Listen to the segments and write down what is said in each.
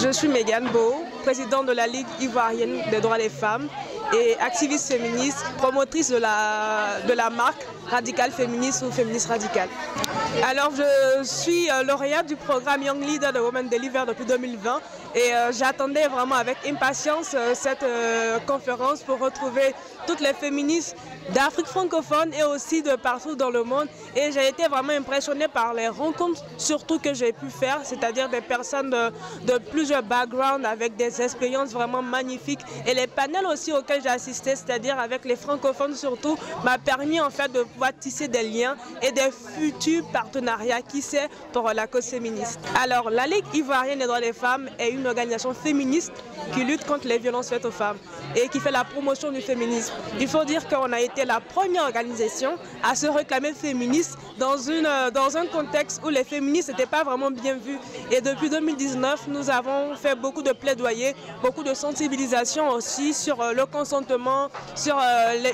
Je suis Mégane Beau, présidente de la Ligue ivoirienne des droits des femmes et activiste féministe, promotrice de la marque Radicale Féministe ou Féministe Radicale. Alors je suis lauréate du programme Young Leader de Women Deliver depuis 2020 et j'attendais vraiment avec impatience cette conférence pour retrouver toutes les féministes d'Afrique francophone et aussi de partout dans le monde. Et j'ai été vraiment impressionnée par les rencontres surtout que j'ai pu faire, c'est-à-dire des personnes de plusieurs backgrounds avec des expériences vraiment magnifiques. Et les panels aussi auxquels j'ai assisté, c'est-à-dire avec les francophones surtout, m'a permis en fait de pouvoir tisser des liens et des futurs partenariats, qui sait, pour la cause féministe. Alors la Ligue ivoirienne des droits des femmes est une organisation féministe qui lutte contre les violences faites aux femmes et qui fait la promotion du féminisme. Il faut dire qu'on a été la première organisation à se réclamer féministe dans un contexte où les féministes n'étaient pas vraiment bien vus. Et depuis 2019, nous avons fait beaucoup de plaidoyers, beaucoup de sensibilisation aussi sur le consentement, sur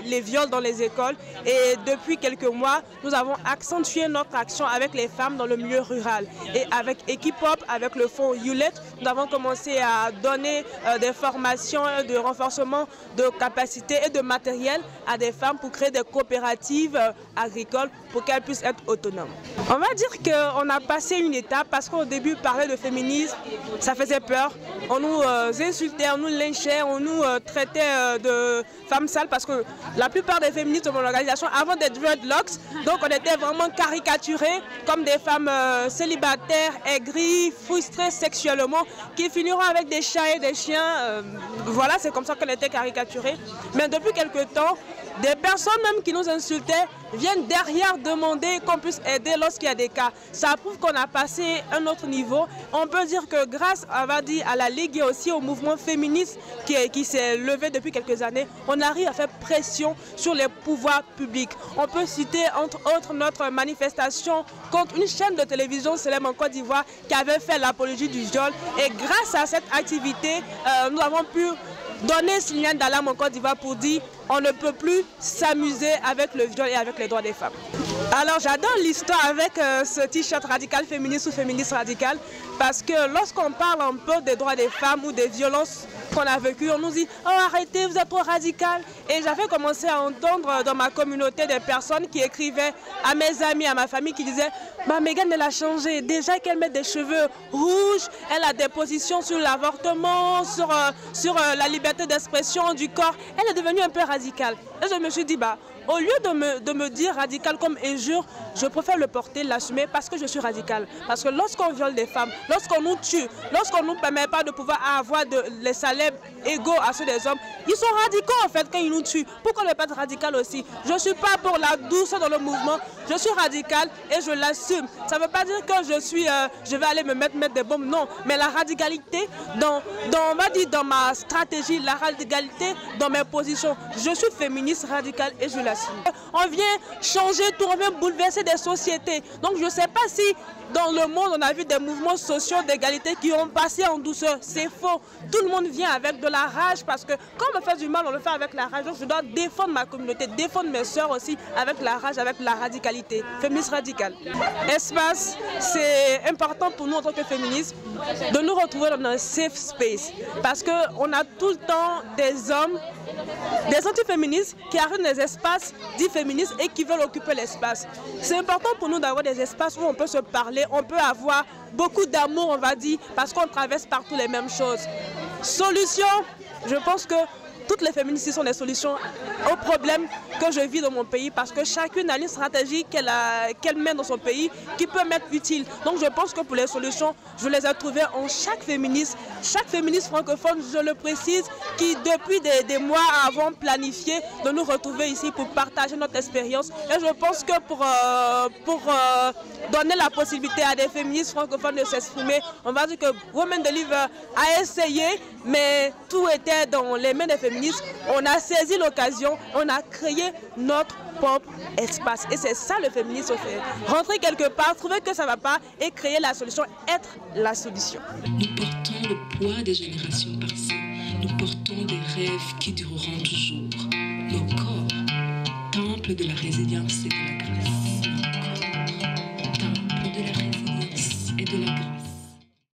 les viols dans les écoles. Et depuis quelques mois, nous avons accentué notre action avec les femmes dans le milieu rural. Et avec Equipop, avec le fonds Hewlett, nous avons commencé à donner des formations de renforcement de capacités et de matériel à des femmes pour créer des coopératives agricoles pour qu'elles puissent être autonomes. On va dire qu'on a passé une étape parce qu'au début, parler de féminisme, ça faisait peur. On nous insultait, on nous lynchait, on nous traitait de femmes sales parce que la plupart des féministes de mon organisation, avant des dreadlocks, donc on était vraiment caricaturés comme des femmes célibataires, aigries, frustrées sexuellement, qui finiront avec des chats et des chiens. Voilà, c'est comme ça qu'on était caricaturés. Mais depuis quelques temps, des personnes même qui nous insultaient viennent derrière demander qu'on puisse aider lorsqu'il y a des cas. Ça prouve qu'on a passé un autre niveau. On peut dire que grâce à la Ligue et aussi au mouvement féministe qui s'est levé depuis quelques années, on arrive à faire pression sur les pouvoirs publics. On peut citer entre autres notre manifestation contre une chaîne de télévision célèbre en Côte d'Ivoire qui avait fait l'apologie du viol. Et grâce à cette activité, nous avons pu donner ce signal d'alarme en Côte d'Ivoire pour dire on ne peut plus s'amuser avec le viol et avec les droits des femmes. Alors j'adore l'histoire avec ce t-shirt radical féministe ou féministe radical parce que lorsqu'on parle un peu des droits des femmes ou des violences qu'on a vécues, on nous dit « Oh arrêtez, vous êtes trop radical ». Et j'avais commencé à entendre dans ma communauté des personnes qui écrivaient à mes amis, à ma famille, qui disaient « Bah Mégane, elle a changé, déjà qu'elle met des cheveux rouges, elle a des positions sur l'avortement, sur la liberté d'expression du corps, elle est devenue un peu radicale ». Et je me suis dit « Bah, au lieu de me dire radical comme injure, je préfère le porter, l'assumer parce que je suis radicale. Parce que lorsqu'on viole des femmes, lorsqu'on nous tue, lorsqu'on ne nous permet pas de pouvoir avoir les salaires égaux à ceux des hommes, ils sont radicaux en fait quand ils nous tuent. Pourquoi ne pas être radical aussi? Je ne suis pas pour la douceur dans le mouvement, je suis radicale et je l'assume. Ça ne veut pas dire que je vais aller me mettre des bombes, non. Mais la radicalité, on va dire dans ma stratégie, la radicalité dans mes positions. Je suis féministe radicale et je l'assume. On vient changer tout, on vient bouleverser des sociétés. Donc je ne sais pas si dans le monde on a vu des mouvements sociaux d'égalité qui ont passé en douceur. C'est faux. Tout le monde vient avec de la rage parce que quand on me fait du mal, on le fait avec la rage. Donc je dois défendre ma communauté, défendre mes soeurs aussi avec la rage, avec la radicalité. Féministe radicale. Espace, c'est important pour nous en tant que féministes de nous retrouver dans un safe space. Parce qu'on a tout le temps des hommes, des antiféministes qui arrivent dans des espaces dits féministes et qui veulent occuper l'espace. C'est important pour nous d'avoir des espaces où on peut se parler, on peut avoir beaucoup d'amour, on va dire, parce qu'on traverse partout les mêmes choses. Solution, je pense que toutes les féministes sont des solutions aux problèmes que je vis dans mon pays parce que chacune a une stratégie qu'elle mène dans son pays qui peut m'être utile. Donc je pense que pour les solutions, je les ai trouvées en chaque féministe francophone, je le précise, qui depuis des mois avons planifié de nous retrouver ici pour partager notre expérience. Et je pense que pour donner la possibilité à des féministes francophones de s'exprimer, on va dire que Women Deliver a essayé, mais tout était dans les mains des féministes. On a saisi l'occasion, on a créé notre propre espace. Et c'est ça le féminisme fait. Rentrer quelque part, trouver que ça ne va pas et créer la solution, être la solution. Nous portons le poids des générations passées. Nous portons des rêves qui dureront toujours. Nos corps, temple de la résilience et de la grâce.